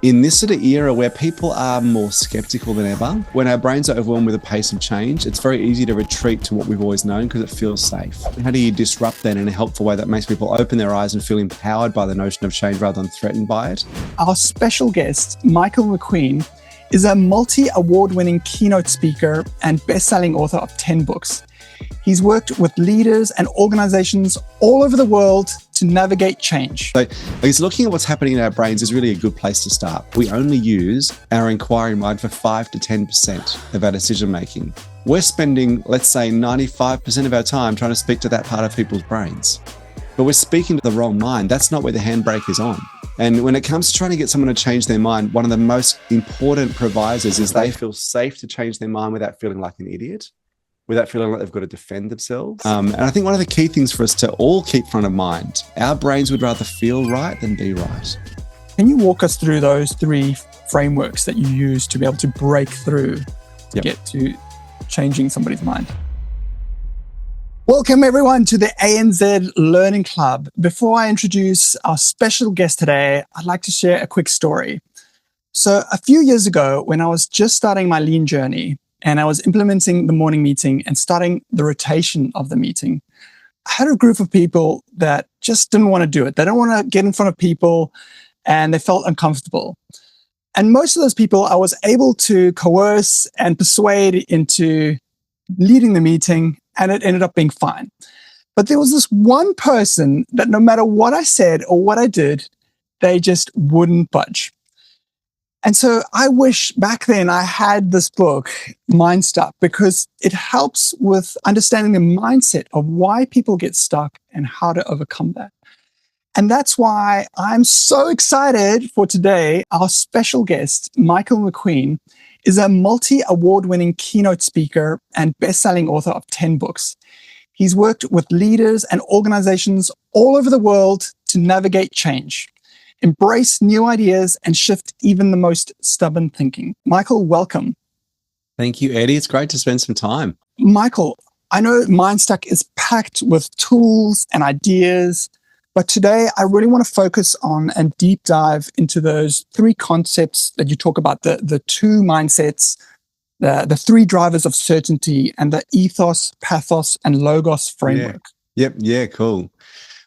In this sort of era where people are more skeptical than ever, when our brains are overwhelmed with the pace of change, it's very easy to retreat to what we've always known because it feels safe. How do you disrupt that in a helpful way that makes people open their eyes and feel empowered by the notion of change rather than threatened by it? Our special guest, Michael McQueen, is a multi-award-winning keynote speaker and best-selling author of 10 books. He's worked with leaders and organizations all over the world to navigate change. So I guess looking at what's happening in our brains is really a good place to start. We only use our inquiry mind for 5 to 10% of our decision making. We're spending, let's say, 95% of our time trying to speak to that part of people's brains. But we're speaking to the wrong mind. That's not where the handbrake is on. And when it comes to trying to get someone to change their mind, one of the most important provisos is they feel safe to change their mind without feeling like an idiot, without feeling like they've got to defend themselves. And I think one of the key things for us to all keep front of mind, our brains would rather feel right than be right. Can you walk us through those 3 frameworks that you use to be able to break through to get to changing somebody's mind? Welcome everyone to the ANZ Learning Club. Before I introduce our special guest today, I'd like to share a quick story. So a few years ago, when I was just starting my lean journey, and I was implementing the morning meeting and starting the rotation of the meeting, I had a group of people that just didn't want to do it. They don't want to get in front of people and they felt uncomfortable. And most of those people I was able to coerce and persuade into leading the meeting, and it ended up being fine. But there was this one person that no matter what I said or what I did, they just wouldn't budge. And so I wish back then I had this book, Mindstuck, because it helps with understanding the mindset of why people get stuck and how to overcome that. And that's why I'm so excited for today. Our special guest, Michael McQueen, is a multi-award-winning keynote speaker and best-selling author of 10 books. He's worked with leaders and organizations all over the world to navigate change, embrace new ideas, and shift even the most stubborn thinking. Michael, welcome. Thank you, Eddie. It's great to spend some time. Michael, I know Mindstuck is packed with tools and ideas, but today I really want to focus on and deep dive into those 3 concepts that you talk about, the 2 mindsets, the 3 drivers of certainty, and the Ethos, Pathos, and Logos framework. Yeah, cool.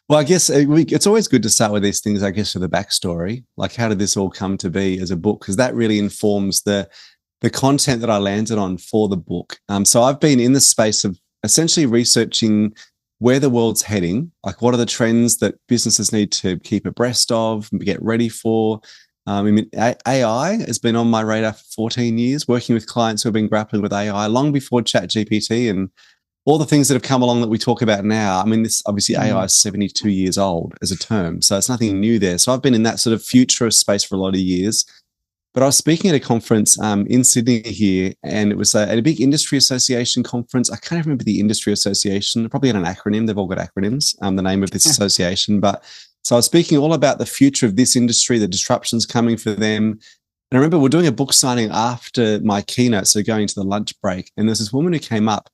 Well, I guess it's always good to start with these things, I guess, for the backstory. Like, how did this all come to be as a book? Because that really informs the content that I landed on for the book. So I've been in the space of essentially researching where the world's heading, like what are the trends that businesses need to keep abreast of and get ready for. I mean, AI has been on my radar for 14 years, working with clients who have been grappling with AI long before ChatGPT and all the things that have come along that we talk about now. I mean, this obviously AI is 72 years old as a term, so it's nothing new there. So I've been in that sort of futurist space for a lot of years. But I was speaking at a conference in Sydney here, and it was at a big industry association conference. I can't remember the industry association, probably had an acronym. They've all got acronyms, the name of this association. But so I was speaking all about the future of this industry, the disruptions coming for them. And I remember we're doing a book signing after my keynote, so going to the lunch break. And there's this woman who came up,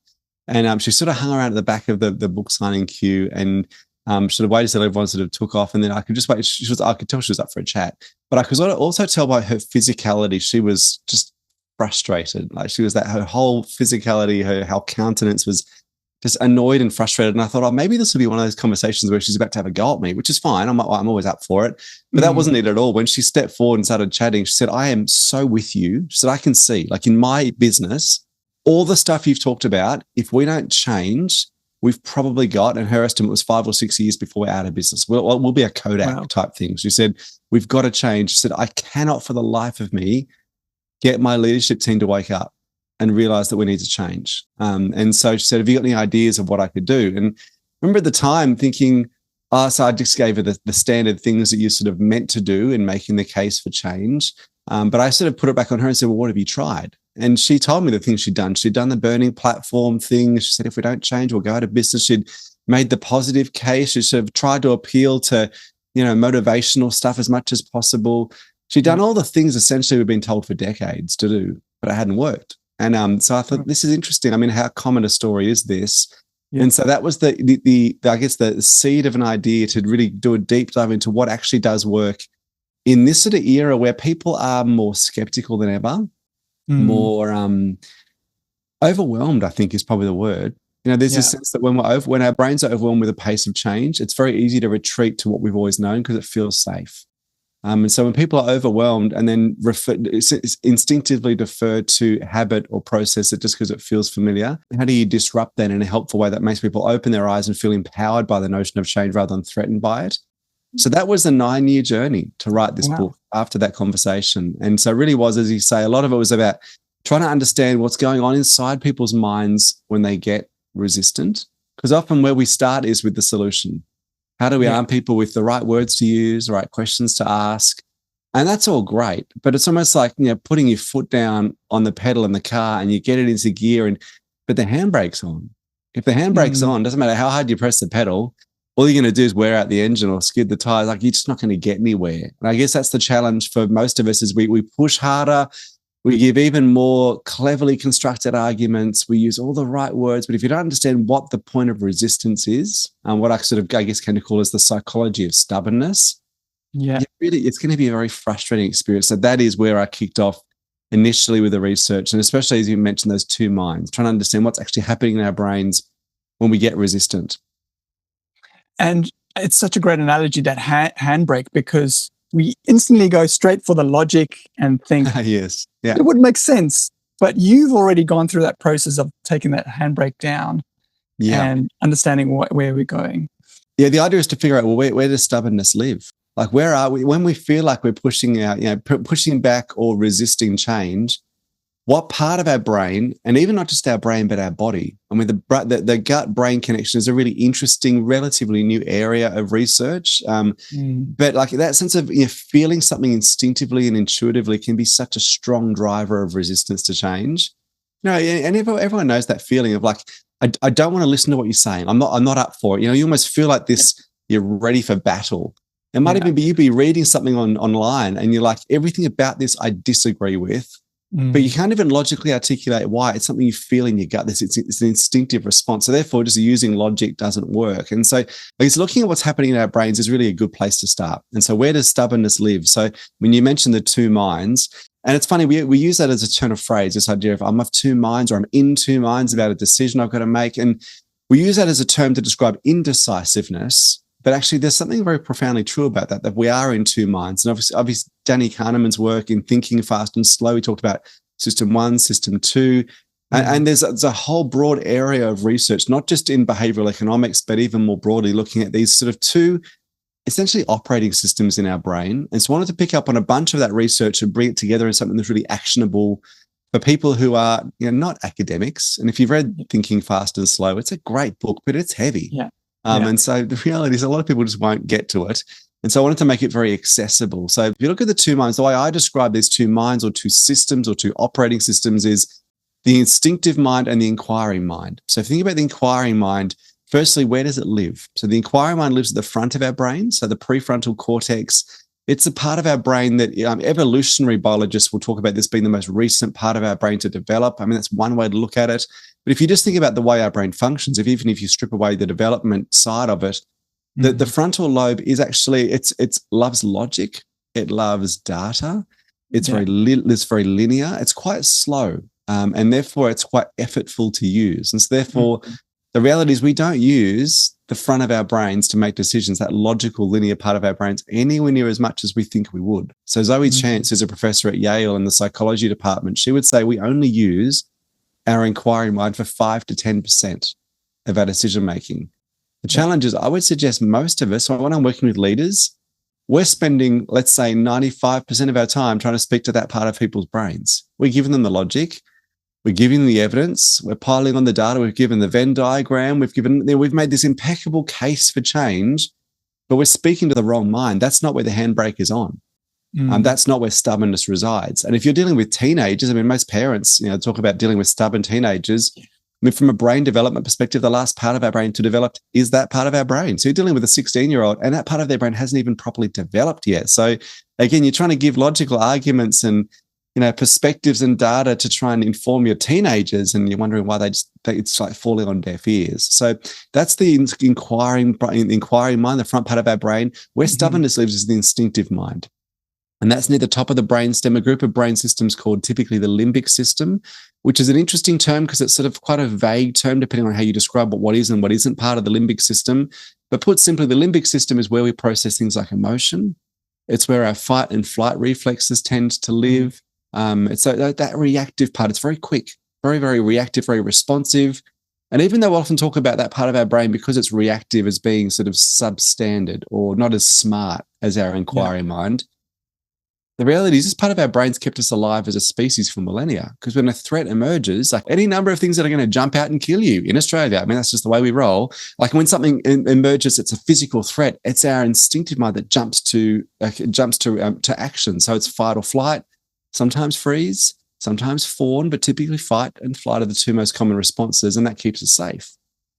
and she sort of hung around at the back of the book signing queue and sort of waited till everyone sort of took off. And then I could just wait. I could tell she was up for a chat. But I could also tell by her physicality, she was just frustrated. Like, she was her whole physicality, her countenance was just annoyed and frustrated. And I thought, maybe this will be one of those conversations where she's about to have a go at me, which is fine. I'm always up for it. But that wasn't it at all. When she stepped forward and started chatting, she said, I am so with you. She said, I can see, like, in my business, all the stuff you've talked about, if we don't change, we've probably got, and her estimate was 5 or 6 years before we're out of business. We'll be a Kodak type thing. She said, we've got to change. She said, I cannot for the life of me get my leadership team to wake up and realize that we need to change. And so she said, have you got any ideas of what I could do? And I remember at the time thinking, so I just gave her the standard things that you sort of meant to do in making the case for change. But I sort of put it back on her and said, well, what have you tried? And she told me the things she'd done. She'd done the burning platform thing. She said, if we don't change, we'll go out of business. She'd made the positive case. She sort of tried to appeal to, motivational stuff as much as possible. She'd done all the things essentially we've been told for decades to do, but it hadn't worked. And so I thought, this is interesting. I mean, how common a story is this? Yeah. And so that was the I guess the seed of an idea to really do a deep dive into what actually does work in this sort of era where people are more skeptical than ever, more overwhelmed, I think is probably the word. There's this sense that when our brains are overwhelmed with the pace of change, it's very easy to retreat to what we've always known because it feels safe. And so when people are overwhelmed and then instinctively defer to habit or process it just because it feels familiar, how do you disrupt that in a helpful way that makes people open their eyes and feel empowered by the notion of change rather than threatened by it? So that was a 9-year journey to write this book after that conversation. And so it really was, as you say, a lot of it was about trying to understand what's going on inside people's minds when they get resistant. Because often where we start is with the solution. How do we arm people with the right words to use, the right questions to ask? And that's all great. But it's almost like, putting your foot down on the pedal in the car and you get it into gear, but the handbrake's on. If the handbrake's on, doesn't matter how hard you press the pedal, all you're going to do is wear out the engine or skid the tires. Like, you're just not going to get anywhere. And I guess that's the challenge for most of us is we push harder. We give even more cleverly constructed arguments. We use all the right words. But if you don't understand what the point of resistance is, what I guess kind of call as the psychology of stubbornness, it's going to be a very frustrating experience. So that is where I kicked off initially with the research. And especially as you mentioned, those two minds, trying to understand what's actually happening in our brains when we get resistant. And it's such a great analogy, that handbrake, because we instantly go straight for the logic and think, yes, it would make sense. But you've already gone through that process of taking that handbrake down and understanding where we're going. Yeah, the idea is to figure out, well, where does stubbornness live? Like, where are we when we feel like we're pushing out, pushing back or resisting change? What part of our brain, and even not just our brain, but our body? I mean, the gut-brain connection is a really interesting, relatively new area of research. But like that sense of feeling something instinctively and intuitively can be such a strong driver of resistance to change. And everyone knows that feeling of like, I don't want to listen to what you're saying. I'm not up for it. You almost feel like this. You're ready for battle. It might even be you be reading something online, and you're like, everything about this I disagree with. But you can't even logically articulate why. It's something you feel in your gut. It's an instinctive response. So therefore, just using logic doesn't work. And so I guess looking at what's happening in our brains is really a good place to start. And so where does stubbornness live? So when you mentioned the two minds, and it's funny, we use that as a turn of phrase, this idea of I'm of two minds, or I'm in two minds about a decision I've got to make. And we use that as a term to describe indecisiveness. But actually, there's something very profoundly true about that we are in two minds. And obviously Danny Kahneman's work in Thinking Fast and Slow, he talked about system 1, system 2. And there's a whole broad area of research, not just in behavioral economics, but even more broadly looking at these sort of two essentially operating systems in our brain. And so I wanted to pick up on a bunch of that research and bring it together in something that's really actionable for people who are not academics. And if you've read Thinking Fast and Slow, it's a great book, but it's heavy. And so the reality is a lot of people just won't get to it. And so I wanted to make it very accessible. So if you look at the two minds, the way I describe these two minds or two systems or two operating systems is the instinctive mind and the inquiring mind. So if you think about the inquiring mind, firstly, where does it live? So the inquiring mind lives at the front of our brain. So the prefrontal cortex, it's a part of our brain that evolutionary biologists will talk about this being the most recent part of our brain to develop. I mean, that's one way to look at it. But if you just think about the way our brain functions, even if you strip away the development side of it, the frontal lobe is actually, it loves logic. It loves data. It's very linear. It's quite slow. And therefore it's quite effortful to use. And so therefore the reality is we don't use the front of our brains to make decisions, that logical linear part of our brains, anywhere near as much as we think we would. So Zoe Chance, who's a professor at Yale in the psychology department, she would say we only use our inquiring mind for 5 to 10% of our decision making. The challenge is, I would suggest most of us, when I'm working with leaders, we're spending, let's say, 95% of our time trying to speak to that part of people's brains. We're giving them the logic, we're giving them the evidence, we're piling on the data, we've given the Venn diagram, we've made this impeccable case for change, but we're speaking to the wrong mind. That's not where the handbrake is on. That's not where stubbornness resides. And if you're dealing with teenagers, I mean, most parents, talk about dealing with stubborn teenagers. I mean, from a brain development perspective, the last part of our brain to develop is that part of our brain. So you're dealing with a 16-year-old and that part of their brain hasn't even properly developed yet. So again, you're trying to give logical arguments and, perspectives and data to try and inform your teenagers, and you're wondering why it's like falling on deaf ears. So that's the inquiring mind, the front part of our brain. Where stubbornness lives is the instinctive mind. And that's near the top of the brainstem, a group of brain systems called typically the limbic system, which is an interesting term because it's sort of quite a vague term depending on how you describe what is and what isn't part of the limbic system. But put simply, the limbic system is where we process things like emotion. It's where our fight and flight reflexes tend to live. It's that reactive part. It's very quick, very, very reactive, very responsive. And even though we often talk about that part of our brain because it's reactive as being sort of substandard or not as smart as our inquiry mind, the reality is this part of our brain's kept us alive as a species for millennia, because when a threat emerges, like any number of things that are going to jump out and kill you in Australia, I mean, that's just the way we roll. Like when something emerges, it's a physical threat. It's our instinctive mind that jumps to action. So it's fight or flight, sometimes freeze, sometimes fawn, but typically fight and flight are the two most common responses, and that keeps us safe.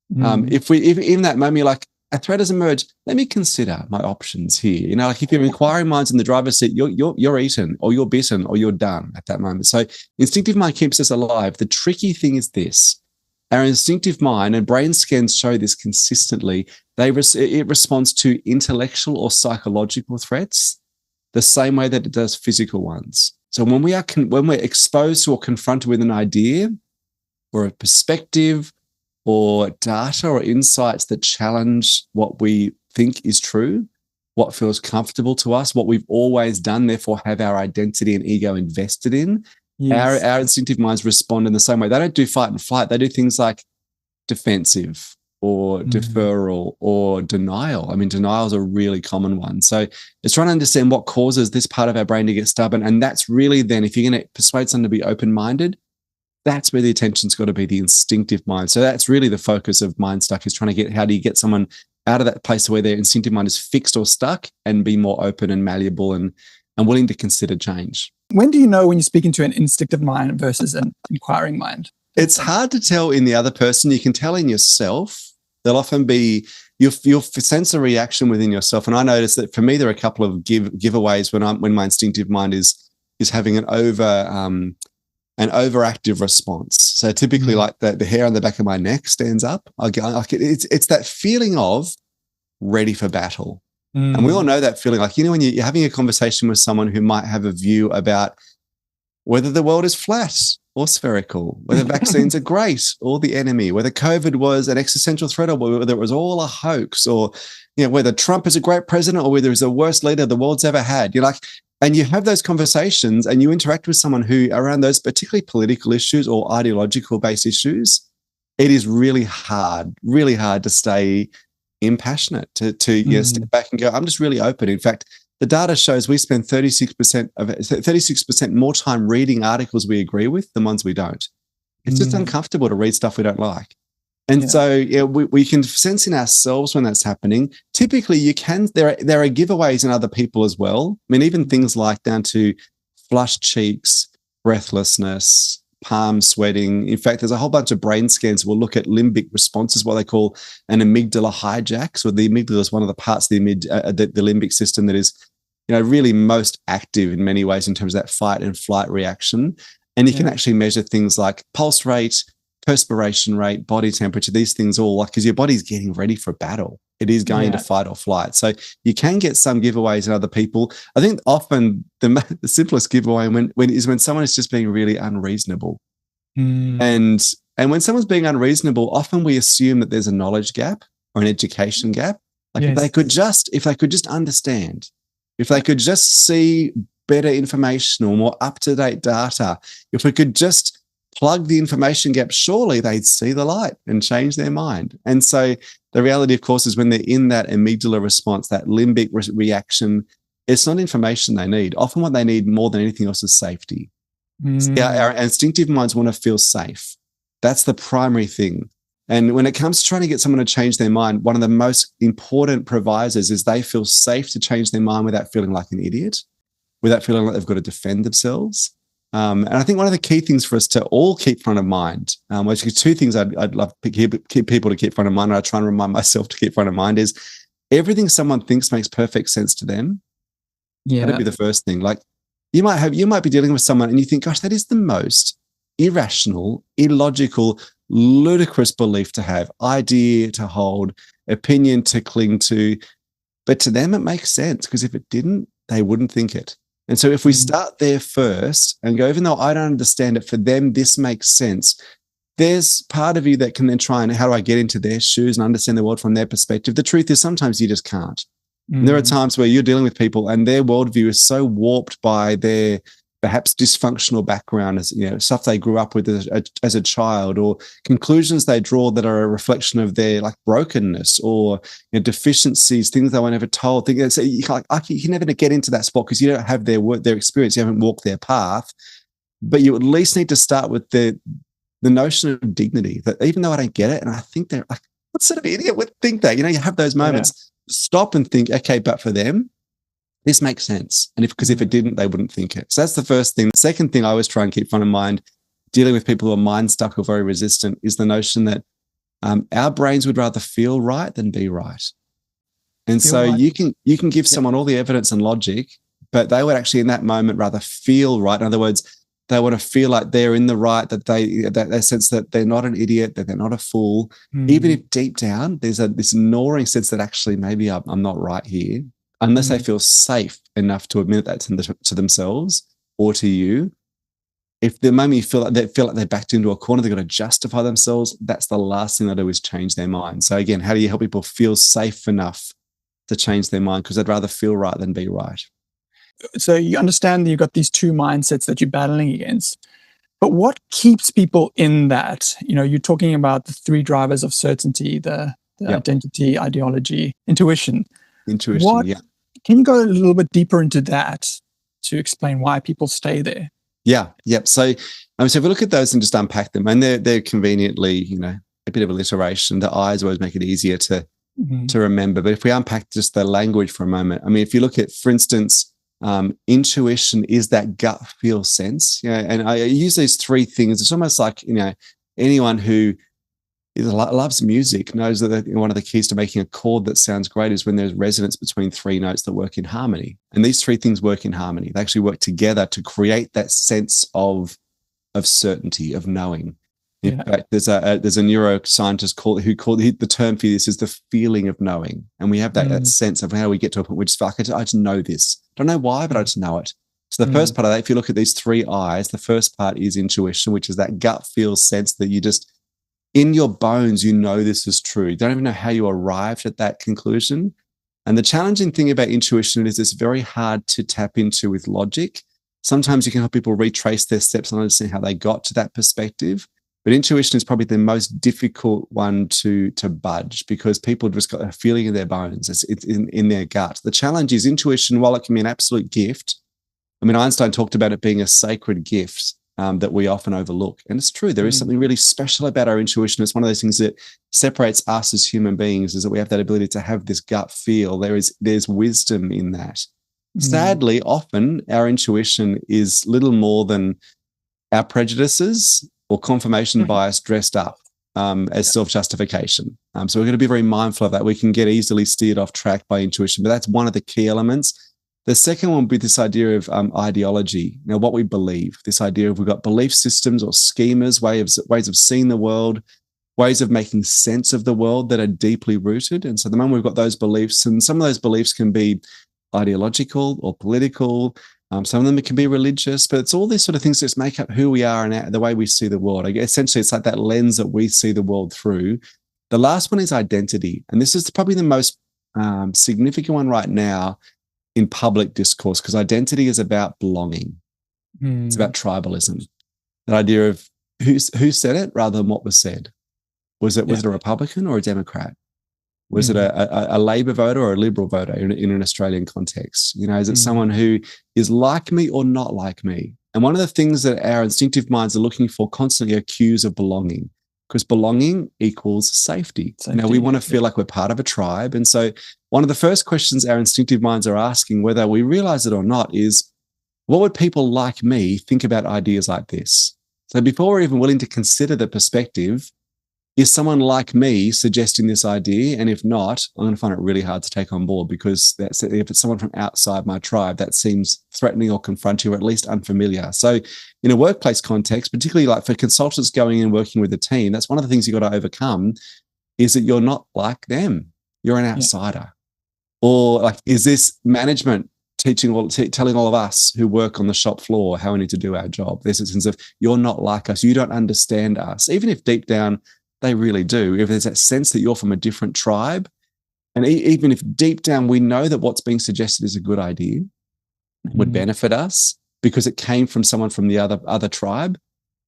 If in that moment you're like, a threat has emerged, let me consider my options here. You know, like if your inquiring mind's in the driver's seat, you're eaten or you're bitten or you're done at that moment. So instinctive mind keeps us alive. The tricky thing is this. Our instinctive mind, and brain scans show this consistently, it responds to intellectual or psychological threats the same way that it does physical ones. So when we're exposed to or confronted with an idea or a perspective or data or insights that challenge what we think is true, what feels comfortable to us, what we've always done, therefore have our identity and ego invested in, our instinctive minds respond in the same way. They don't do fight and flight. They do things like defensive or deferral or denial. I mean, denial is a really common one. So it's trying to understand what causes this part of our brain to get stubborn. And that's really then, if you're going to persuade someone to be open-minded, that's where the attention's got to be, the instinctive mind. So that's really the focus of Mindstuck, is trying to get, how do you get someone out of that place where their instinctive mind is fixed or stuck and be more open and malleable and willing to consider change. When do you know when you're speaking to an instinctive mind versus an inquiring mind? It's hard to tell in the other person. You can tell in yourself. There'll often be, you'll sense a reaction within yourself. And I notice that for me, there are a couple of giveaways when my instinctive mind is having an overactive response. So typically like the hair on the back of my neck stands up. It's that feeling of ready for battle. And we all know that feeling, like, you know, when you're having a conversation with someone who might have a view about whether the world is flat or spherical, whether vaccines are great or the enemy, whether COVID was an existential threat or whether it was all a hoax, or, you know, whether Trump is a great president or whether he's the worst leader the world's ever had. You're like, and you have those conversations and you interact with someone who, around those particularly political issues or ideological based issues, it is really hard to stay impassionate, to step back and go, I'm just really open. In fact, the data shows we spend 36% more time reading articles we agree with than ones we don't. It's just uncomfortable to read stuff we don't like. And so we can sense in ourselves when that's happening. Typically, there are giveaways in other people as well. I mean, even things like down to flushed cheeks, breathlessness, palms sweating. In fact, there's a whole bunch of brain scans that will look at limbic responses, what they call an amygdala hijack. So the amygdala is one of the parts of the limbic system that is, you know, really most active in many ways in terms of that fight and flight reaction. And you can actually measure things like pulse rate, perspiration rate, body temperature, these things all, like, because your body's getting ready for battle. It is going to fight or flight. So you can get some giveaways in other people. I think often the simplest giveaway when someone is just being really unreasonable. And when someone's being unreasonable, often we assume that there's a knowledge gap or an education gap. Like if they could just understand, if they could just see better information or more up-to-date data, if we could just plug the information gap, surely they'd see the light and change their mind. And so the reality, of course, is when they're in that amygdala response, that limbic reaction, it's not information they need. Often what they need more than anything else is safety. Our instinctive minds want to feel safe. That's the primary thing. And when it comes to trying to get someone to change their mind, one of the most important provisos is they feel safe to change their mind without feeling like an idiot, without feeling like they've got to defend themselves. And I think one of the key things for us to all keep front of mind, which is two things I'd love to keep people to keep front of mind, and I try and remind myself to keep front of mind, is everything someone thinks makes perfect sense to them. That'd be the first thing. Like you might be dealing with someone and you think, gosh, that is the most irrational, illogical, ludicrous belief to have, idea to hold, opinion to cling to. But to them, it makes sense, because if it didn't, they wouldn't think it. And so if we start there first and go, even though I don't understand it, for them, this makes sense. There's part of you that can then try and, how do I get into their shoes and understand the world from their perspective? The truth is sometimes you just can't. And there are times where you're dealing with people and their worldview is so warped by their perhaps dysfunctional background, as stuff they grew up with as a child, or conclusions they draw that are a reflection of their like brokenness or deficiencies, things they were never told. So you can never get into that spot because you don't have their experience, you haven't walked their path. But you at least need to start with the notion of dignity, that even though I don't get it, and I think they're like, what sort of idiot would think that? You have those moments. Stop and think, okay, but for them, this makes sense. And because if it didn't, they wouldn't think it. So that's the first thing. The second thing I always try and keep front of mind, dealing with people who are mind stuck or very resistant, is the notion that our brains would rather feel right than be right. And so you can give someone all the evidence and logic, but they would actually in that moment rather feel right. In other words, they want to feel like they're in the right, that they sense that they're not an idiot, that they're not a fool, even if deep down there's this gnawing sense that actually maybe I'm not right here, unless they feel safe enough to admit that to themselves or to you. If the moment you feel like they're backed into a corner, they've got to justify themselves, that's the last thing they do is change their mind. So again, how do you help people feel safe enough to change their mind? Because they'd rather feel right than be right. So you understand that you've got these two mindsets that you're battling against. But what keeps people in that? You're talking about the three drivers of certainty, the identity, ideology, intuition. Can you go a little bit deeper into that to explain why people stay there? Yeah. So if we look at those and just unpack them, and they're conveniently, a bit of alliteration. The I's always make it easier to remember. But if we unpack just the language for a moment, if you look at, for instance, intuition is that gut feel sense, and I use these three things. It's almost like, anyone who loves music knows that one of the keys to making a chord that sounds great is when there's resonance between three notes that work in harmony. And these three things work in harmony. They actually work together to create that sense of certainty, of knowing. In fact, there's a neuroscientist the term for this is the feeling of knowing. And we have that sense of how we get to a point where I just know this. Don't know why, but I just know it. So the first part of that, if you look at these three I's, the first part is intuition, which is that gut feel sense that you just, in your bones, this is true. You don't even know how you arrived at that conclusion. And the challenging thing about intuition is it's very hard to tap into with logic. Sometimes you can help people retrace their steps and understand how they got to that perspective. But intuition is probably the most difficult one to budge, because people just got a feeling in their bones. It's in their gut. The challenge is intuition, while it can be an absolute gift. Einstein talked about it being a sacred gift that we often overlook. And it's true. There is something really special about our intuition. It's one of those things that separates us as human beings, is that we have that ability to have this gut feel. There's wisdom in that. Sadly, often our intuition is little more than our prejudices or confirmation bias dressed up as self-justification. So we're going to be very mindful of that. We can get easily steered off track by intuition, but that's one of the key elements. The second one would be this idea of ideology. What we believe, this idea of we've got belief systems or schemas, ways of seeing the world, ways of making sense of the world that are deeply rooted. And so the moment we've got those beliefs, and some of those beliefs can be ideological or political, some of them can be religious, but it's all these sort of things that just make up who we are and the way we see the world. Essentially, it's like that lens that we see the world through. The last one is identity. And this is probably the most significant one right now in public discourse, because identity is about belonging. It's about tribalism. That idea of who said it rather than what was said. Was it a Republican or a Democrat? Was it a Labor voter or a Liberal voter in an Australian context? Is it someone who is like me or not like me? And one of the things that our instinctive minds are looking for constantly are cues of belonging, because belonging equals safety. We want to feel like we're part of a tribe. And so one of the first questions our instinctive minds are asking, whether we realize it or not, is what would people like me think about ideas like this? So before we're even willing to consider the perspective, is someone like me suggesting this idea? And if not, I'm going to find it really hard to take on board, because if it's someone from outside my tribe, that seems threatening or confronting or at least unfamiliar. So in a workplace context, particularly like for consultants going and working with a team, that's one of the things you've got to overcome, is that you're not like them. You're an outsider. Or like, is this management telling all of us who work on the shop floor how we need to do our job. There's a sense of, you're not like us, you don't understand us, even if deep down they really do. If there's that sense that you're from a different tribe, and even if deep down we know that what's being suggested is a good idea, would benefit us because it came from someone from the other tribe,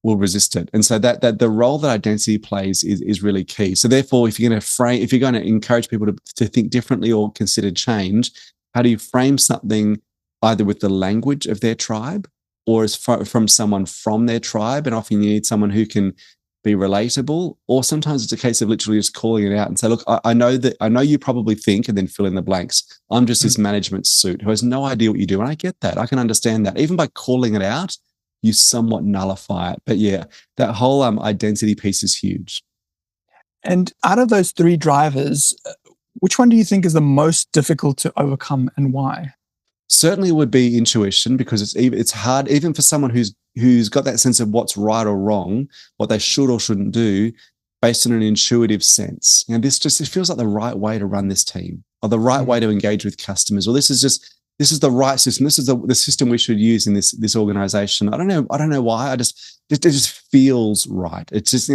we'll resist it. And so that the role that identity plays is really key. So therefore, if you're going to encourage people to think differently or consider change, how do you frame something either with the language of their tribe or as from someone from their tribe? And often you need someone who can be relatable, or sometimes it's a case of literally just calling it out and say, look, I know you probably think, and then fill in the blanks. I'm just this management suit who has no idea what you do. And I get that. I can understand that. Even by calling it out, you somewhat nullify it. But yeah, that whole identity piece is huge. And out of those three drivers, which one do you think is the most difficult to overcome, and why? Certainly would be intuition, because it's hard, even for someone who's got that sense of what's right or wrong, what they should or shouldn't do, based on an intuitive sense. You know, it feels like the right way to run this team, or the right way to engage with customers, or this is the right system. This is the system we should use in this organization. I don't know why. It just feels right. It's just,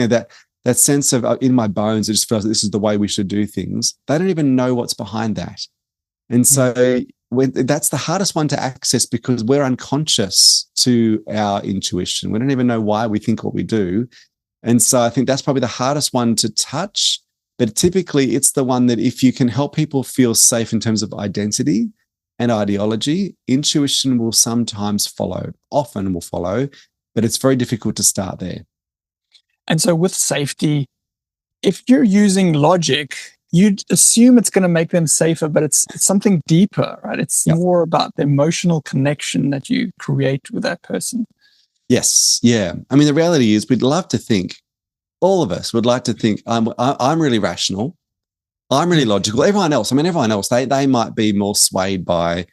that sense of in my bones, it just feels like this is the way we should do things. They don't even know what's behind that. And so that's the hardest one to access, because we're unconscious to our intuition. We don't even know why we think what we do. And so I think that's probably the hardest one to touch. But typically it's the one that if you can help people feel safe in terms of identity and ideology, intuition will sometimes follow, often will follow, but it's very difficult to start there. And so with safety, if you're using logic, you'd assume it's going to make them safer, but it's something deeper, right? It's more about the emotional connection that you create with that person. Yes. Yeah. I mean, the reality is we'd love to think, all of us would like to think, I'm really rational, I'm really logical. Everyone else, they might be more swayed by,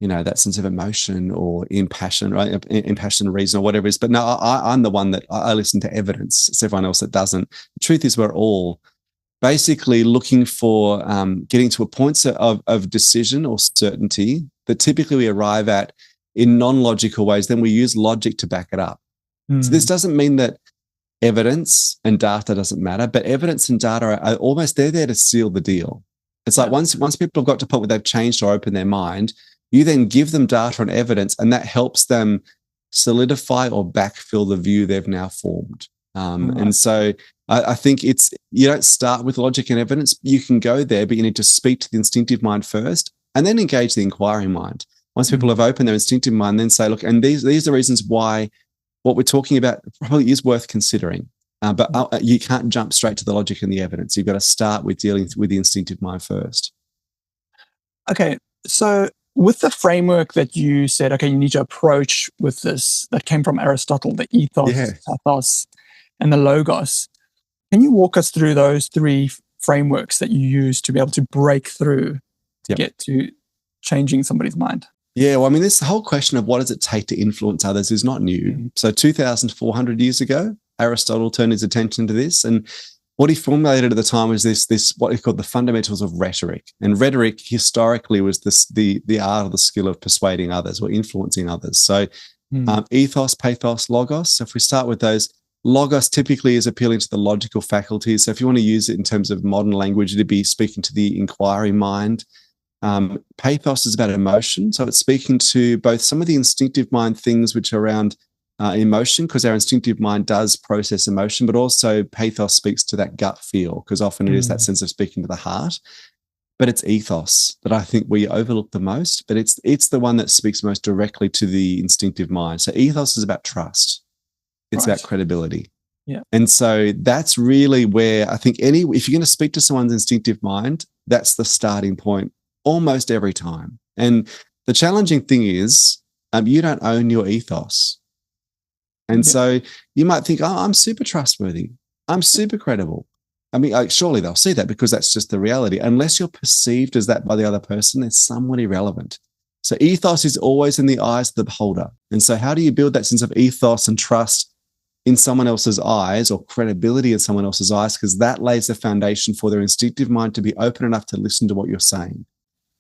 that sense of emotion or impassioned reason or whatever it is. But no, I'm the one that I listen to evidence. It's everyone else that doesn't. The truth is we're all basically looking for getting to a point of decision or certainty that typically we arrive at in non-logical ways. Then we use logic to back it up. So this doesn't mean that evidence and data doesn't matter, but evidence and data are almost, they're there to seal the deal. It's like once people have got to a point where they've changed or opened their mind, you then give them data and evidence, and that helps them solidify or backfill the view they've now formed. And so I think you don't start with logic and evidence. You can go there, but you need to speak to the instinctive mind first and then engage the inquiring mind. Once people have opened their instinctive mind, then say, look, and these are the reasons why what we're talking about probably is worth considering. But you can't jump straight to the logic and the evidence. You've got to start with dealing with the instinctive mind first. Okay, so with the framework that you said, okay, you need to approach with this, that came from Aristotle, the ethos, pathos, and the logos. Can you walk us through those three frameworks that you use to be able to break through to get to changing somebody's mind? Yeah, well, I mean, this whole question of what does it take to influence others is not new. So 2,400 years ago, Aristotle turned his attention to this, and what he formulated at the time was this what he called the fundamentals of rhetoric. And rhetoric historically was the art or the skill of persuading others or influencing others. So ethos, pathos, logos. So if we start with those, logos typically is appealing to the logical faculties. So if you want to use it in terms of modern language, it'd be speaking to the inquiring mind. Pathos is about emotion. So it's speaking to both some of the instinctive mind things which are around emotion, because our instinctive mind does process emotion, but also pathos speaks to that gut feel, because often it is that sense of speaking to the heart. But it's ethos that I think we overlook the most, but it's the one that speaks most directly to the instinctive mind. So ethos is about trust. It's about credibility. Yeah. And so that's really where I think if you're going to speak to someone's instinctive mind, that's the starting point almost every time. And the challenging thing is you don't own your ethos. And so you might think, I'm super trustworthy. I'm super credible. I mean, surely they'll see that because that's just the reality. Unless you're perceived as that by the other person, it's somewhat irrelevant. So ethos is always in the eyes of the beholder. And so how do you build that sense of ethos and trust in someone else's eyes, or credibility in someone else's eyes? Because that lays the foundation for their instinctive mind to be open enough to listen to what you're saying.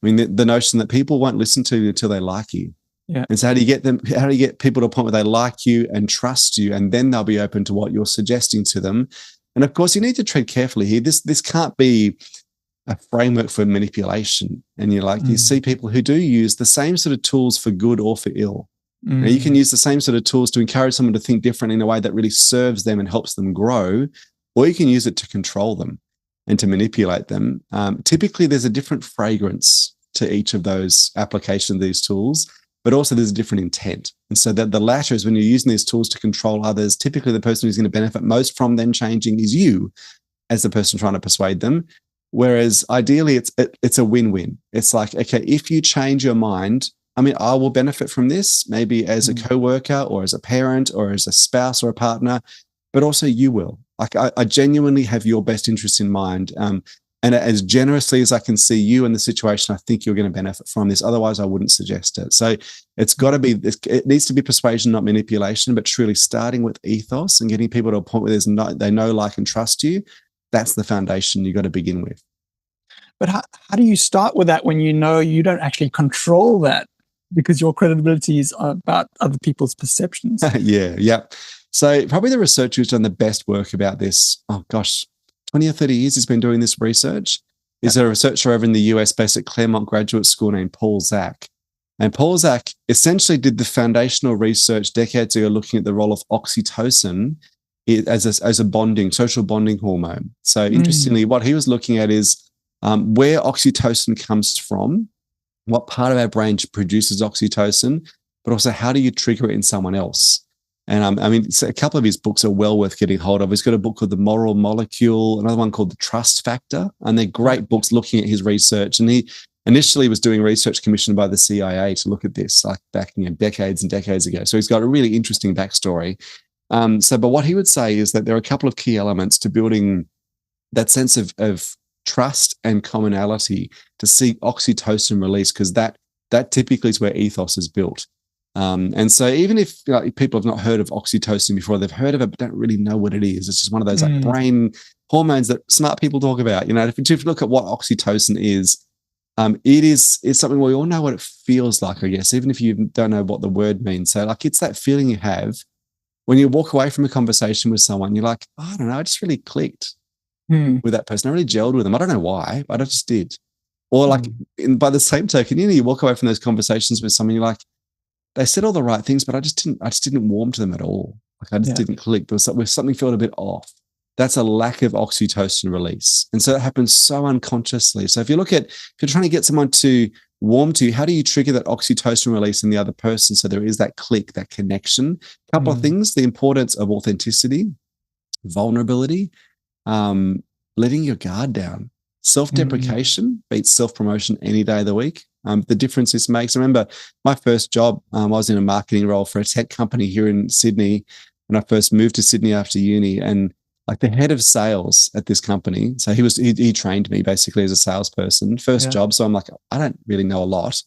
I mean, the notion that people won't listen to you until they like you. Yeah. And so how do you get them? How do you get people to a point where they like you and trust you, and then they'll be open to what you're suggesting to them? And of course, you need to tread carefully here. This can't be a framework for manipulation. And you see people who do use the same sort of tools for good or for ill. Now, you can use the same sort of tools to encourage someone to think differently in a way that really serves them and helps them grow, or you can use it to control them and to manipulate them. Typically, there's a different fragrance to each of those applications of these tools, but also there's a different intent. And so that the latter is when you're using these tools to control others, typically the person who's going to benefit most from them changing is you as the person trying to persuade them. Whereas ideally, it's a win-win. It's like, okay, if you change your mind, I mean, I will benefit from this, maybe as a coworker or as a parent or as a spouse or a partner, but also you will. Like I genuinely have your best interest in mind. And as generously as I can see you in the situation, I think you're going to benefit from this. Otherwise, I wouldn't suggest it. So it's got to be, it needs to be persuasion, not manipulation, but truly starting with ethos and getting people to a point where they know, like, and trust you. That's the foundation you got to begin with. But how do you start with that when you know you don't actually control that because your credibility is about other people's perceptions? Yeah. So probably the researcher who's done the best work about this, 20 or 30 years he's been doing this research, is a researcher over in the US based at Claremont Graduate School named Paul Zak. And Paul Zak essentially did the foundational research decades ago looking at the role of oxytocin as a social bonding hormone. So interestingly, what he was looking at is where oxytocin comes from, what part of our brain produces oxytocin, but also how do you trigger it in someone else? And I mean, a couple of his books are well worth getting hold of. He's got a book called The Moral Molecule, another one called The Trust Factor, and they're great books looking at his research. And he initially was doing research commissioned by the CIA to look at this, like back decades and decades ago. So he's got a really interesting backstory. But what he would say is that there are a couple of key elements to building that sense of trust and commonality to see oxytocin release, because that typically is where ethos is built. And so even if people have not heard of oxytocin before, they've heard of it, but don't really know what it is. It's just one of those like brain hormones that smart people talk about. If you look at what oxytocin is, it's something we all know what it feels like, I guess, even if you don't know what the word means. So like, it's that feeling you have when you walk away from a conversation with someone, you're like, I don't know, I just really clicked with that person. I really gelled with them. I don't know why, but I just did. Or like, by the same token, you walk away from those conversations with someone, you're like, they said all the right things, but I just didn't warm to them at all. Like I just didn't click. There was something felt a bit off. That's a lack of oxytocin release. And so it happens so unconsciously. So if you're trying to get someone to warm to you, how do you trigger that oxytocin release in the other person so there is that click, that connection? A couple of things: the importance of authenticity, vulnerability, letting your guard down. Self-deprecation beats self-promotion any day of the week. The difference this makes. I remember my first job, I was in a marketing role for a tech company here in Sydney when I first moved to Sydney after uni, and like the head of sales at this company. So he trained me basically as a salesperson, first job. So I'm like, I don't really know a lot.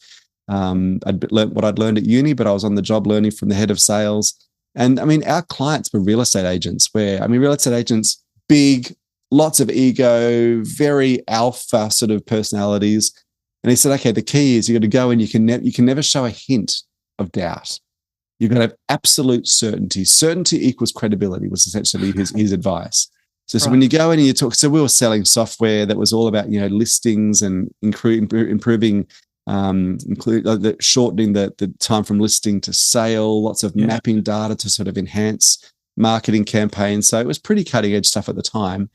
I'd learned what I'd learned at uni, but I was on the job learning from the head of sales. And I mean, our clients were real estate agents real estate agents, big, lots of ego, very alpha sort of personalities. And he said, okay, the key is you got to go and you can never show a hint of doubt. You've got to have absolute certainty. Certainty equals credibility was essentially his advice. So when you go in and you talk, so we were selling software that was all about, listings and improving, shortening the time from listing to sale, lots of mapping data to sort of enhance marketing campaigns. So it was pretty cutting edge stuff at the time.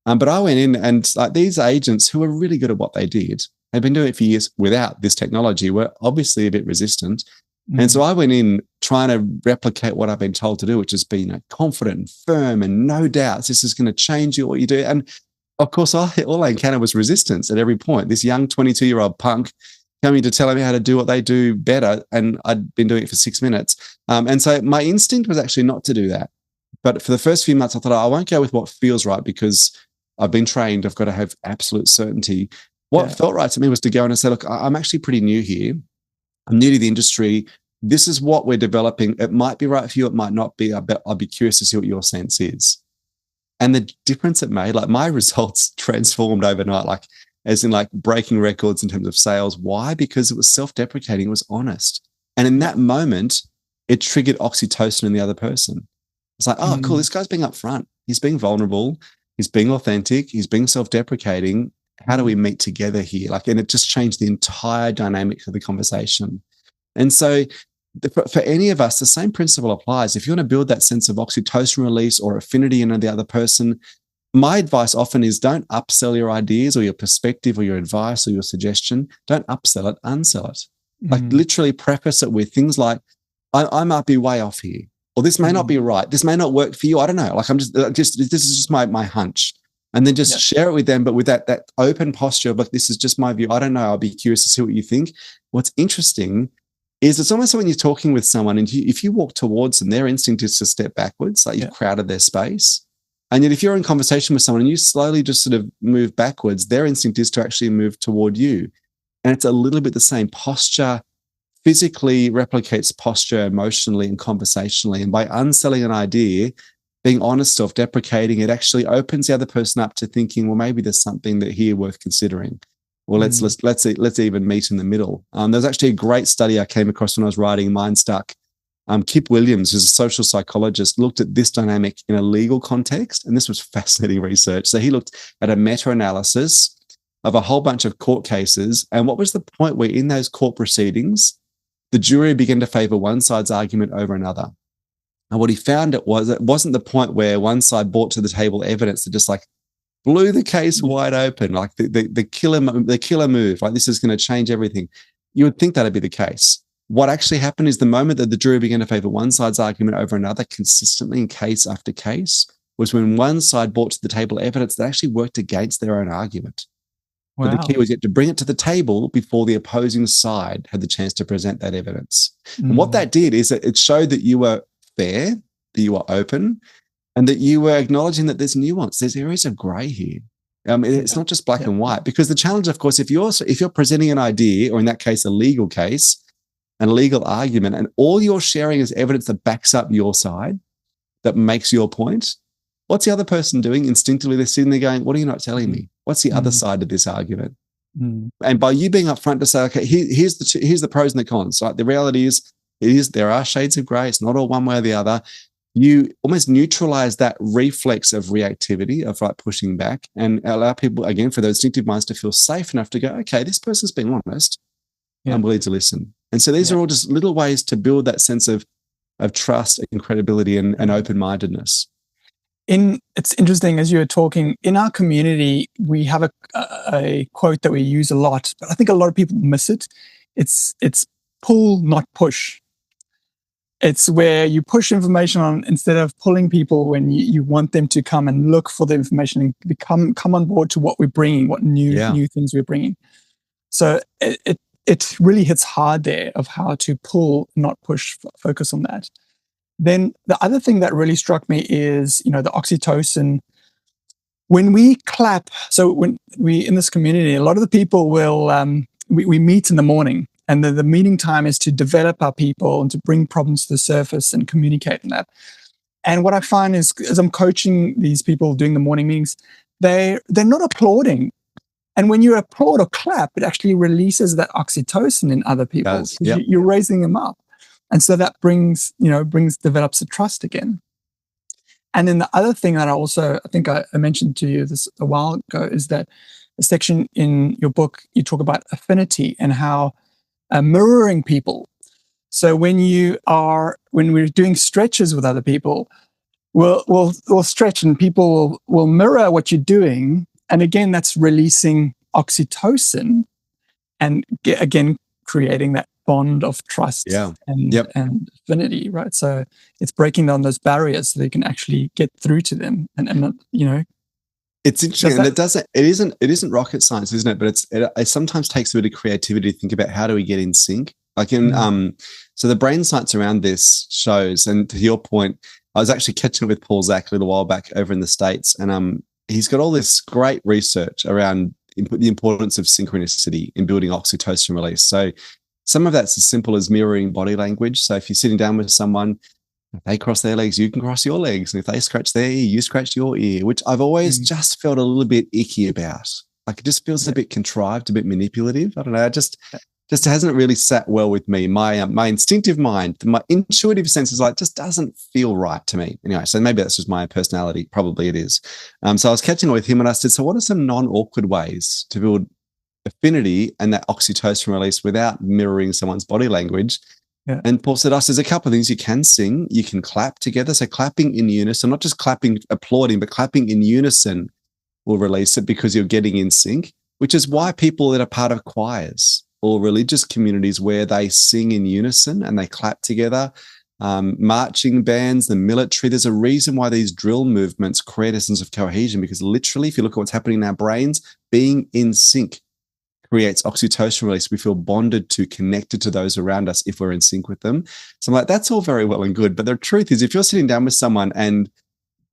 But I went in and like these agents who were really good at what they did, had been doing it for years without this technology, were obviously a bit resistant. And so I went in trying to replicate what I've been told to do, which is be confident and firm and no doubts. This is going to change you, what you do. And of course, all I encountered was resistance at every point. This young 22-year-old punk coming to tell me how to do what they do better. And I'd been doing it for 6 minutes. And so my instinct was actually not to do that. But for the first few months, I thought, I won't go with what feels right because I've been trained. I've got to have absolute certainty. What felt right to me was to go in and say, look, I'm actually pretty new here. I'm new to the industry. This is what we're developing. It might be right for you. It might not be. I'll be curious to see what your sense is. And the difference it made, like my results transformed overnight. Like as in like breaking records in terms of sales. Why? Because it was self-deprecating, it was honest. And in that moment, it triggered oxytocin in the other person. It's like, oh, cool, this guy's being upfront. He's being vulnerable. He's being authentic. He's being self-deprecating. How do we meet together here? Like, and it just changed the entire dynamic of the conversation. And so for any of us, the same principle applies. If you want to build that sense of oxytocin release or affinity in the other person, my advice often is don't upsell your ideas or your perspective or your advice or your suggestion. Don't upsell it, unsell it. Like literally preface it with things like, I might be way off here, or this may not be right. This may not work for you. I don't know. Like this is just my hunch. And then just share it with them, but with that open posture of like, this is just my view. I don't know. I'll be curious to see what you think. What's interesting is it's almost like when you're talking with someone and if you walk towards them, their instinct is to step backwards, like you've crowded their space. And yet if you're in conversation with someone and you slowly just sort of move backwards, their instinct is to actually move toward you. And it's a little bit the same. Posture physically replicates posture emotionally and conversationally. And by unselling an idea, being honest, self-deprecating, it actually opens the other person up to thinking, well, maybe there's something that here worth considering. Well, let's even meet in the middle. There's actually a great study I came across when I was writing Mindstuck. Kip Williams, who's a social psychologist, looked at this dynamic in a legal context, and this was fascinating research. So he looked at a meta-analysis of a whole bunch of court cases, and what was the point where in those court proceedings, the jury began to favor one side's argument over another. And what he found it wasn't the point where one side brought to the table evidence that just like blew the case wide open, like the killer move, like this is going to change everything. You would think that'd be the case. What actually happened is the moment that the jury began to favor one side's argument over another consistently in case after case was when one side brought to the table evidence that actually worked against their own argument. Wow. But the key was yet to bring it to the table before the opposing side had the chance to present that evidence. And what that did is that it showed that you were fair, that you were open, and that you were acknowledging that there's nuance, there's areas of gray here. It's not just black and white, because the challenge, of course, if you're presenting an idea, or in that case, a legal case, and a legal argument, and all you're sharing is evidence that backs up your side, that makes your point, what's the other person doing? Instinctively, they're sitting there going, what are you not telling me? What's the other side of this argument? And by you being upfront to say, okay, here's the pros and the cons. Right? The reality is, there are shades of gray. It's not all one way or the other. You almost neutralize that reflex of reactivity, of like pushing back, and allow people, again, for those instinctive minds to feel safe enough to go, okay, this person's being honest. I'm willing to listen. And so these are all just little ways to build that sense of trust and credibility and open-mindedness. It's interesting, as you were talking, in our community, we have a quote that we use a lot, but I think a lot of people miss it. It's pull, not push. It's where you push information on instead of pulling people when you want them to come and look for the information and come on board to what we're bringing, what new things we're bringing. So it really hits hard there of how to pull, not push, focus on that. Then the other thing that really struck me is, the oxytocin. When we clap, so when we, in this community, a lot of the people will, we meet in the morning, and the meeting time is to develop our people and to bring problems to the surface and communicate on that. And what I find is, as I'm coaching these people doing the morning meetings, they're not applauding. And when you applaud or clap, it actually releases that oxytocin in other people. You're raising them up. And so that develops a trust again. And then the other thing that I think I mentioned to you this a while ago is that a section in your book, you talk about affinity and how mirroring people. So when we're doing stretches with other people, we'll stretch and people will mirror what you're doing. And again, that's releasing oxytocin and again, creating that bond of trust and affinity, right? So it's breaking down those barriers so they can actually get through to them. And it's interesting, and it isn't rocket science, isn't it? But it sometimes takes a bit of creativity to think about how do we get in sync. Like so the brain science around this shows, and to your point, I was actually catching up with Paul Zach a little while back over in the States, and he's got all this great research around the importance of synchronicity in building oxytocin release. So some of that's as simple as mirroring body language. So if you're sitting down with someone, if they cross their legs, you can cross your legs. And if they scratch their ear, you scratch your ear, which I've always just felt a little bit icky about. Like it just feels a bit contrived, a bit manipulative. I don't know. It just hasn't really sat well with me. My instinctive mind, my intuitive sense is like, just doesn't feel right to me. Anyway, so maybe that's just my personality. Probably it is. So I was catching up with him and I said, so what are some non-awkward ways to build affinity and that oxytocin release without mirroring someone's body language? Yeah. And Paul said, there's a couple of things. You can sing, you can clap together. So clapping in unison, not just clapping, applauding, but clapping in unison will release it because you're getting in sync, which is why people that are part of choirs or religious communities where they sing in unison and they clap together, marching bands, the military, there's a reason why these drill movements create a sense of cohesion, because literally, if you look at what's happening in our brains, being in sync creates oxytocin release. We feel bonded to, connected to those around us if we're in sync with them. So I'm like, that's all very well and good. But the truth is, if you're sitting down with someone and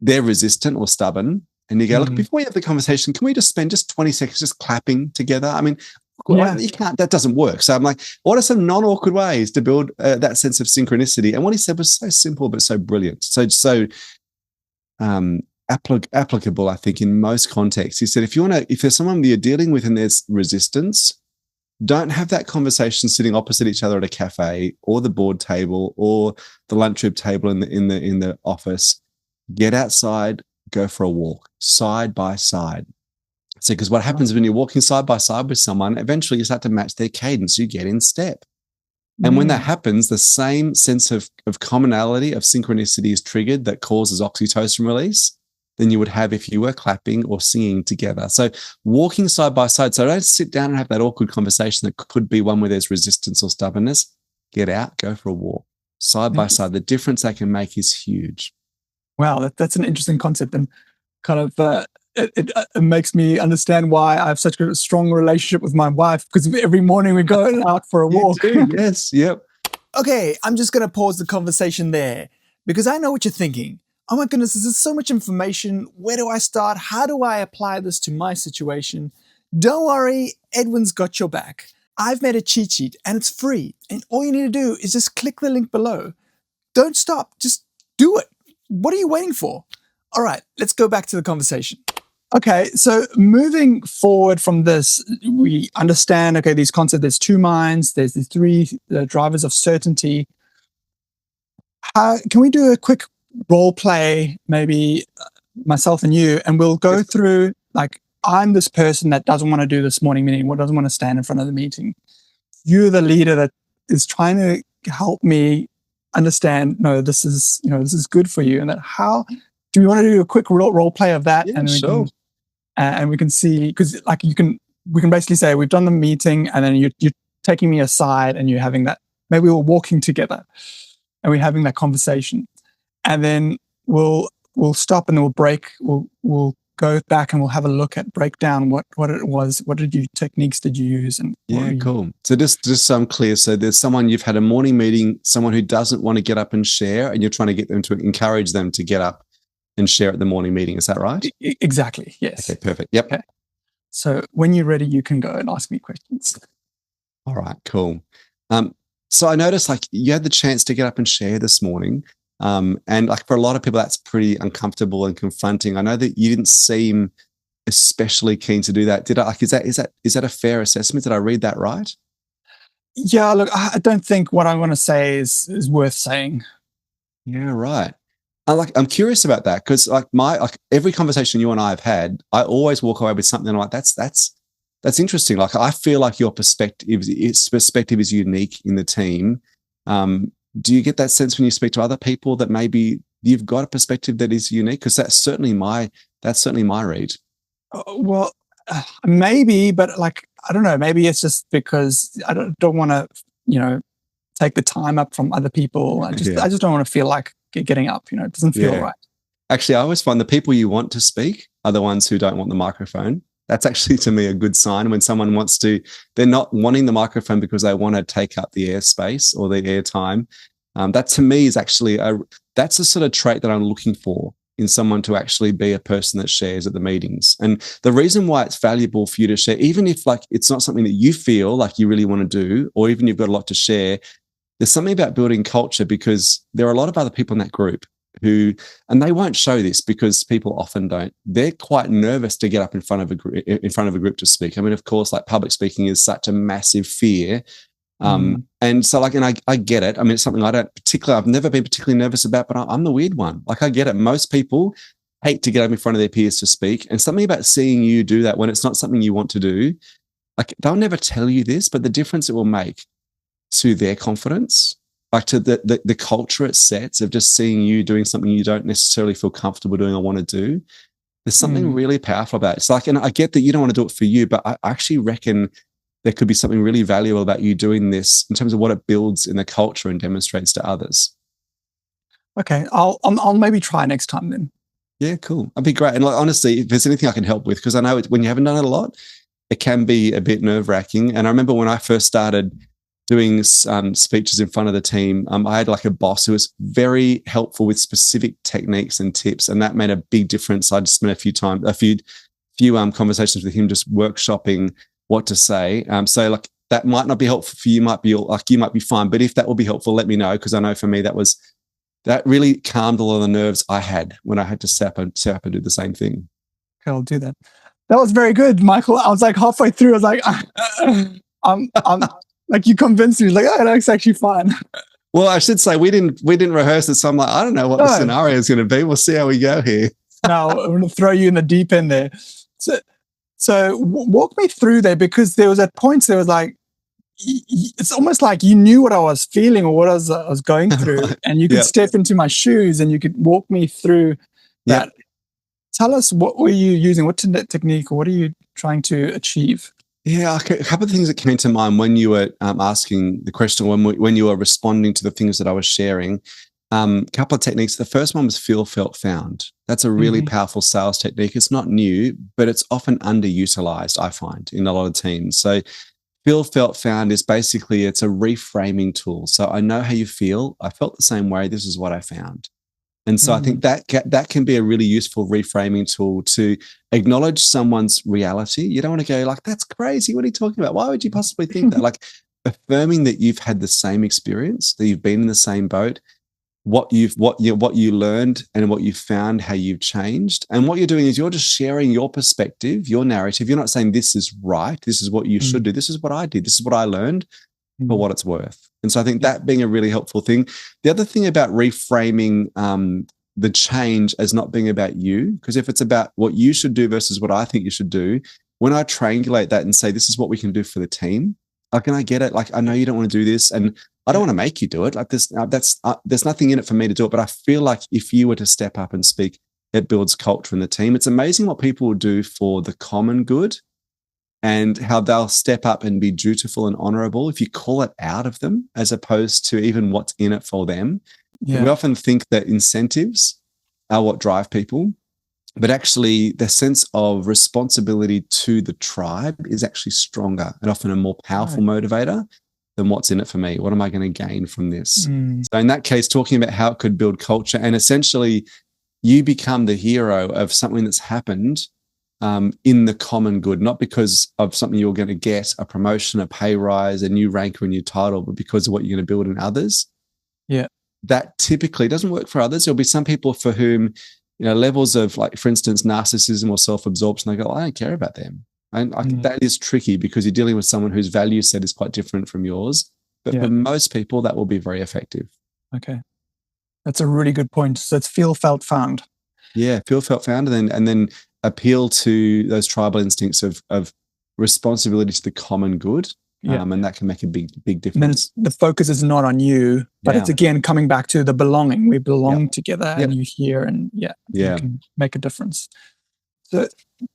they're resistant or stubborn, and you go, look, before we have the conversation, can we just spend just 20 seconds just clapping together? I mean, you can't, that doesn't work. So I'm like, what are some non-awkward ways to build that sense of synchronicity? And what he said was so simple, but so brilliant. So applicable, I think, in most contexts. He said, if there's someone you're dealing with and there's resistance, don't have that conversation sitting opposite each other at a cafe or the board table or the lunchroom table in the office. Get outside, go for a walk side by side. So, because what happens when you're walking side by side with someone, eventually you start to match their cadence, you get in step. And when that happens, the same sense of commonality, of synchronicity is triggered that causes oxytocin release than you would have if you were clapping or singing together. So walking side by side. So don't sit down and have that awkward conversation that could be one where there's resistance or stubbornness. Get out, go for a walk side by side. The difference they can make is huge. Wow, that's an interesting concept, and kind of it makes me understand why I have such a strong relationship with my wife, because every morning we go out for a walk. You do, yes, yep. Okay, I'm just going to pause the conversation there because I know what you're thinking. Oh my goodness, this is so much information. Where do I start? How do I apply this to my situation? Don't worry, Edwin's got your back. I've made a cheat sheet and it's free. And all you need to do is just click the link below. Don't stop, just do it. What are you waiting for? All right, let's go back to the conversation. Okay, so moving forward from this, we understand, okay, these concepts, there's two minds, there's the three drivers of certainty. Can we do a quick role play, maybe myself and you, and we'll go through, like, I'm this person that doesn't want to do this morning meeting, doesn't want to stand in front of the meeting. You're the leader that is trying to help me understand, no, this is good for you. And that, how do we want to do a quick role play of that? Yeah, and sure. We can see, because like we can basically say we've done the meeting, and then you're taking me aside and you're having that, maybe we're walking together and we're having that conversation, and then we'll stop and then we'll break. We'll go back and we'll have a look at, break down what it was. What techniques did you use? And cool. So just so I'm clear, so there's someone, you've had a morning meeting, someone who doesn't want to get up and share, and you're trying to get them to encourage them to get up and share at the morning meeting. Is that right? Exactly. Yes. Okay, perfect. Yep. Okay. So when you're ready, you can go and ask me questions. All right, cool. So I noticed, like, you had the chance to get up and share this morning. And like, for a lot of people, that's pretty uncomfortable and confronting. I know that you didn't seem especially keen to do that. Did I? Like, is that a fair assessment? Did I read that right? Yeah, look, I don't think what I want to say is worth saying. Yeah, right. I'm curious about that, because like every conversation you and I have had, I always walk away with something like that's interesting. Like, I feel like your perspective is unique in the team. Do you get that sense when you speak to other people that maybe you've got a perspective that is unique? Because that's certainly my read. Well, maybe, but like, I don't know. Maybe it's just because I don't want to, take the time up from other people. I just don't want to feel like getting up. It doesn't feel right. Actually, I always find the people you want to speak are the ones who don't want the microphone. That's actually, to me, a good sign when someone they're not wanting the microphone because they want to take up the airspace or the airtime. That, to me, is actually that's the sort of trait that I'm looking for in someone, to actually be a person that shares at the meetings. And the reason why it's valuable for you to share, even if like it's not something that you feel like you really want to do, or even you've got a lot to share, there's something about building culture, because there are a lot of other people in that group and they won't show this because people often don't. They're quite nervous to get up in front of a group to speak. I mean, of course, like public speaking is such a massive fear. And so like, and I get it. I mean, it's something I've never been particularly nervous about, but I'm the weird one. Like I get it. Most people hate to get up in front of their peers to speak, and something about seeing you do that when it's not something you want to do, like they'll never tell you this, but the difference it will make to their confidence, like to the culture it sets of just seeing you doing something you don't necessarily feel comfortable doing or want to do. There's something really powerful about it. It's like, and I get that you don't want to do it for you, but I actually reckon there could be something really valuable about you doing this in terms of what it builds in the culture and demonstrates to others. Okay, I'll maybe try next time then. Yeah, cool. That'd be great. And like, honestly, if there's anything I can help with, because I know when you haven't done it a lot, it can be a bit nerve-wracking. And I remember when I first started doing speeches in front of the team, I had like a boss who was very helpful with specific techniques and tips, and that made a big difference. I just spent a few conversations with him just workshopping what to say. So like that might not be helpful for you. You might be fine, but if that will be helpful, let me know, because I know for me that really calmed a lot of the nerves I had when I had to set up and do the same thing. Okay, I'll do that. That was very good, Michael. I was like halfway through. I was like, I'm like, you convinced me. Like, oh, that's actually fine. Well, I should say we didn't rehearse it, so I'm like, I don't know what the scenario is going to be. We'll see how we go here. No, I'm going to throw you in the deep end there. So walk me through there, because there was at points there was like, it's almost like you knew what I was feeling or what I was going through, and you could step into my shoes and you could walk me through that. Yep. Tell us, what were you using? What technique, or what are you trying to achieve? Yeah, a couple of things that came to mind when you were asking the question, when you were responding to the things that I was sharing. A couple of techniques. The first one was feel, felt, found. That's a really powerful sales technique. It's not new, but it's often underutilized, I find, in a lot of teams. So feel, felt, found is basically, it's a reframing tool. So I know how you feel. I felt the same way. This is what I found. And so I think that can be a really useful reframing tool to acknowledge someone's reality. You don't want to go like, that's crazy. What are you talking about? Why would you possibly think that? Like affirming that you've had the same experience, that you've been in the same boat, what you learned and what you found, how you've changed. And what you're doing is you're just sharing your perspective, your narrative. You're not saying this is right. This is what you should do. This is what I did. This is what I learned, for what it's worth. And so I think that being a really helpful thing. The other thing about reframing the change as not being about you, because if it's about what you should do versus what I think you should do, when I triangulate that and say, this is what we can do for the team, like, and I get it. Like, I know you don't want to do this, and I don't want to make you do it. Like this, there's nothing in it for me to do it. But I feel like if you were to step up and speak, it builds culture in the team. It's amazing what people will do for the common good, and how they'll step up and be dutiful and honorable if you call it out of them, as opposed to even what's in it for them. Yeah. We often think that incentives are what drive people, but actually the sense of responsibility to the tribe is actually stronger and often a more powerful motivator than what's in it for me. What am I going to gain from this? So in that case, talking about how it could build culture, and essentially you become the hero of something that's happened in the common good, not because of something you're going to get, a promotion, a pay rise, a new rank or a new title, but because of what you're going to build in others. Yeah. That typically doesn't work for others. There'll be some people for whom, levels of, like, for instance, narcissism or self-absorption, they go, I don't care about them. And I think that is tricky, because you're dealing with someone whose value set is quite different from yours. But for most people, that will be very effective. Okay. That's a really good point. So it's feel, felt, found. Yeah, feel, felt, found, and then appeal to those tribal instincts of responsibility to the common good. And that can make a big difference. And then the focus is not on you, but it's again coming back to the belonging. We belong together, and you hear, and you can make a difference. So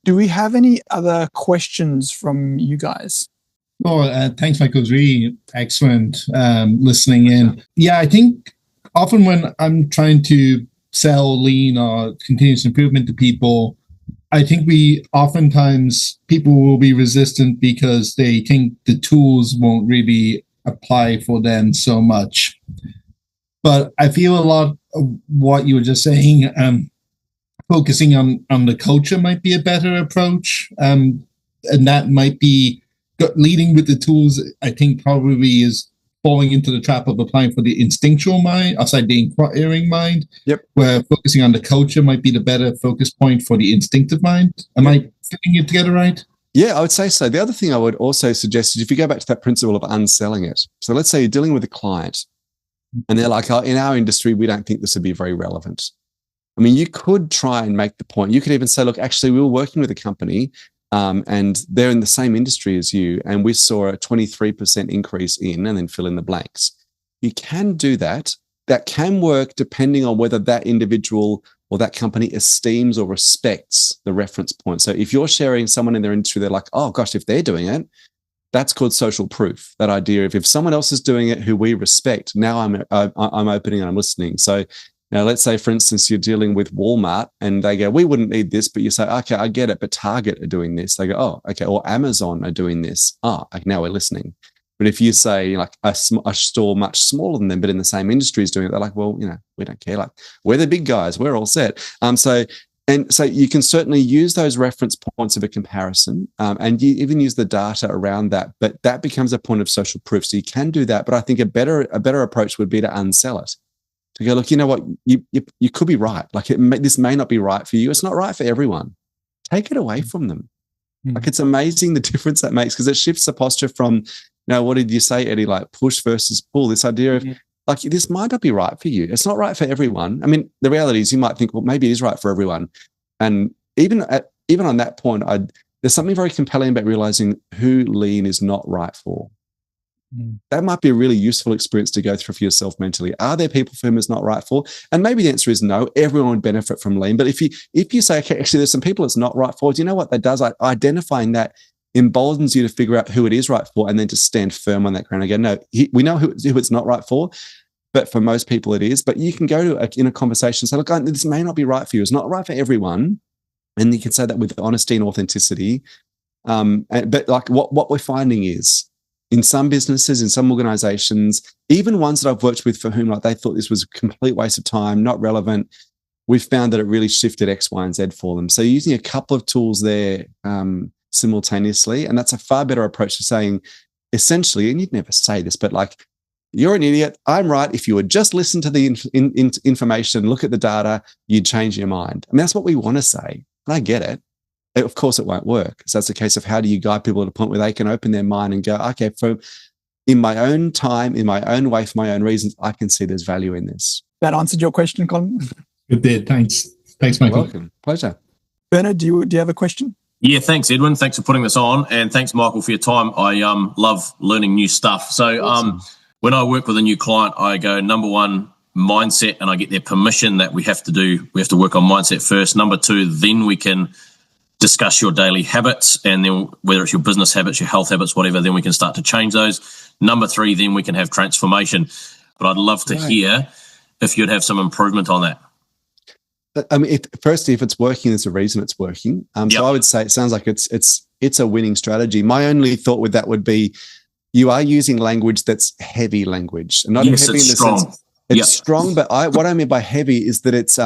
do we have any other questions from you guys? Oh, thanks, Michael. It was really excellent listening in. Yeah, I think often when I'm trying to sell lean or continuous improvement to people, I think people will be resistant because they think the tools won't really apply for them so much. But I feel a lot of what you were just saying, focusing on the culture might be a better approach. And that might be leading with the tools, I think probably is falling into the trap of applying for the instinctual mind, outside the inquiring mind. Yep. Where focusing on the culture might be the better focus point for the instinctive mind. Am I fitting it together right? Yeah, I would say so. The other thing I would also suggest is if you go back to that principle of unselling it. So let's say you're dealing with a client and they're like, oh, in our industry, we don't think this would be very relevant. I mean, you could try and make the point. You could even say, look, actually, we were working with a company and they're in the same industry as you, and we saw a 23% increase in, and then fill in the blanks. You can do that. That can work depending on whether that individual or that company esteems or respects the reference point. So if you're sharing someone in their industry, they're like, oh gosh, if they're doing it, that's called social proof. That idea of if someone else is doing it who we respect, now I'm opening and I'm listening. So now let's say, for instance, you're dealing with Walmart and they go, we wouldn't need this, but you say, okay, I get it, but Target are doing this. They go, oh, okay, or Amazon are doing this. Now we're listening. But if you say like a store much smaller than them, but in the same industry is doing it, they're like, well, we don't care. Like we're the big guys, we're all set. So you can certainly use those reference points of a comparison, and you even use the data around that. But that becomes a point of social proof. So you can do that. But I think a better approach would be to unsell it. To go, look, you know what, you could be right. Like this may not be right for you. It's not right for everyone. Take it away from them. Like it's amazing the difference that makes, because it shifts the posture from, what did you say, Eddie? Like push versus pull. This idea of like, this might not be right for you. It's not right for everyone. I mean, the reality is you might think, well, maybe it is right for everyone. And even on that point, there's something very compelling about realizing who lean is not right for. That might be a really useful experience to go through for yourself mentally. Are there people for whom it's not right for? And maybe the answer is no. Everyone would benefit from lean. But if you say, okay, actually, there's some people it's not right for, do you know what that does? Identifying that emboldens you to figure out who it is right for, and then to stand firm on that ground and go, no, we know who it's not right for, but for most people it is. But you can go to in a conversation and say, look, this may not be right for you. It's not right for everyone. And you can say that with honesty and authenticity. But like what we're finding is, in some businesses, in some organizations, even ones that I've worked with for whom like they thought this was a complete waste of time, not relevant, we've found that it really shifted X, Y, and Z for them. So using a couple of tools there simultaneously, and that's a far better approach to saying, essentially, and you'd never say this, but like, you're an idiot, I'm right. If you would just listen to the information, look at the data, you'd change your mind. I mean, that's what we want to say, and I get it. Of course, it won't work. So that's a case of how do you guide people to a point where they can open their mind and go, okay, in my own time, in my own way, for my own reasons, I can see there's value in this. That answered your question, Colin? It did. Thanks, Michael. You're welcome. Pleasure. Bernard, do you have a question? Yeah, thanks, Edwin. Thanks for putting this on, and thanks, Michael, for your time. I love learning new stuff. So awesome. When I work with a new client, I go, number one, mindset, and I get their permission that we have to work on mindset first. Number two, then we can discuss your daily habits, and then whether it's your business habits, your health habits, whatever, then we can start to change those. Number three, then we can have transformation. But I'd love to hear if you'd have some improvement on that. I mean, firstly, if it's working, there's a reason it's working. So I would say it sounds like it's a winning strategy. My only thought with that would be, you are using language that's heavy language, and not heavy in the strong. Sense it's strong. But what I mean by heavy is that it's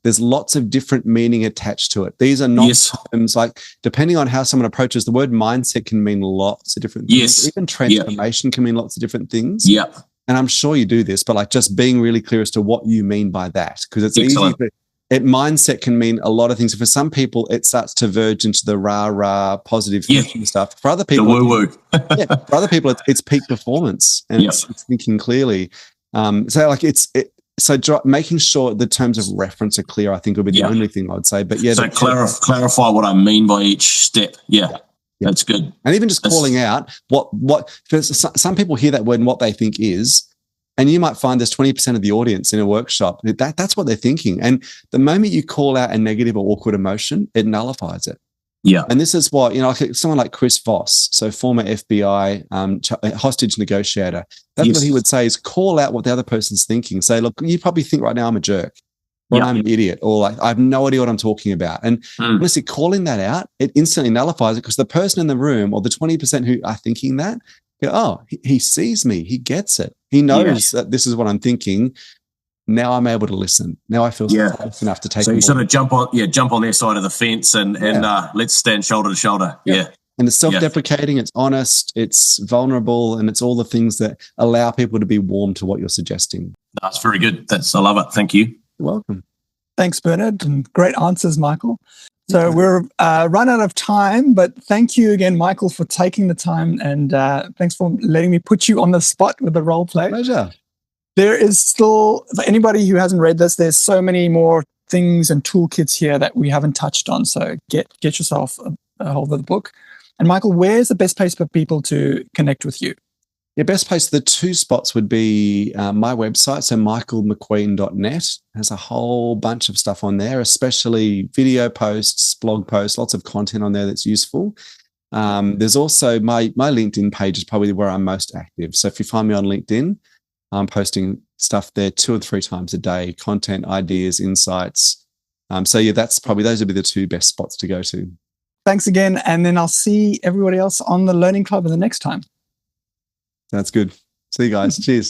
there's lots of different meaning attached to it. These are not terms like, depending on how someone approaches the word mindset can mean lots of different things. Even transformation can mean lots of different things. Yeah. And I'm sure you do this, but like just being really clear as to what you mean by that, because it's Excellent. easy. Mindset can mean a lot of things. For some people, it starts to verge into the rah positive thinking stuff. For other people, the woo-woo. For other people, it's peak performance and it's thinking clearly. So making sure the terms of reference are clear, I think, would be the only thing I would say. But so clarify what I mean by each step. Yeah. That's good. And even just calling out what some people hear that word and what they think is, and you might find there's 20% of the audience in a workshop that's what they're thinking. And the moment you call out a negative or awkward emotion, it nullifies it. Yeah. And this is what, someone like Chris Voss, so former FBI hostage negotiator, that's what he would say is call out what the other person's thinking. Say, look, you probably think right now I'm a jerk, or I'm an idiot, or like I have no idea what I'm talking about. And honestly, calling that out, it instantly nullifies it, because the person in the room, or the 20% who are thinking that, go, oh, he sees me, he gets it, he knows that this is what I'm thinking. Now I'm able to listen. Now I feel safe enough to take. So you sort of jump on their side of the fence and let's stand shoulder to shoulder. Yeah. And it's self-deprecating, it's honest, it's vulnerable, and it's all the things that allow people to be warm to what you're suggesting. That's very good. I love it. Thank you. You're welcome. Thanks, Bernard, and great answers, Michael. So we're run out of time, but thank you again, Michael, for taking the time, and thanks for letting me put you on the spot with the role play. Pleasure. There is still, for anybody who hasn't read this, there's so many more things and toolkits here that we haven't touched on. So get yourself a hold of the book. And Michael, where's the best place for people to connect with you? The best place, the two spots would be my website, so michaelmcqueen.net. There's a whole bunch of stuff on there, especially video posts, blog posts, lots of content on there that's useful. There's also my LinkedIn page is probably where I'm most active. So if you find me on LinkedIn, I'm posting stuff there 2 or 3 times a day, content, ideas, insights. So yeah, those would be the two best spots to go to. Thanks again. And then I'll see everybody else on the Learning Club in the next time. That's good. See you guys. Cheers.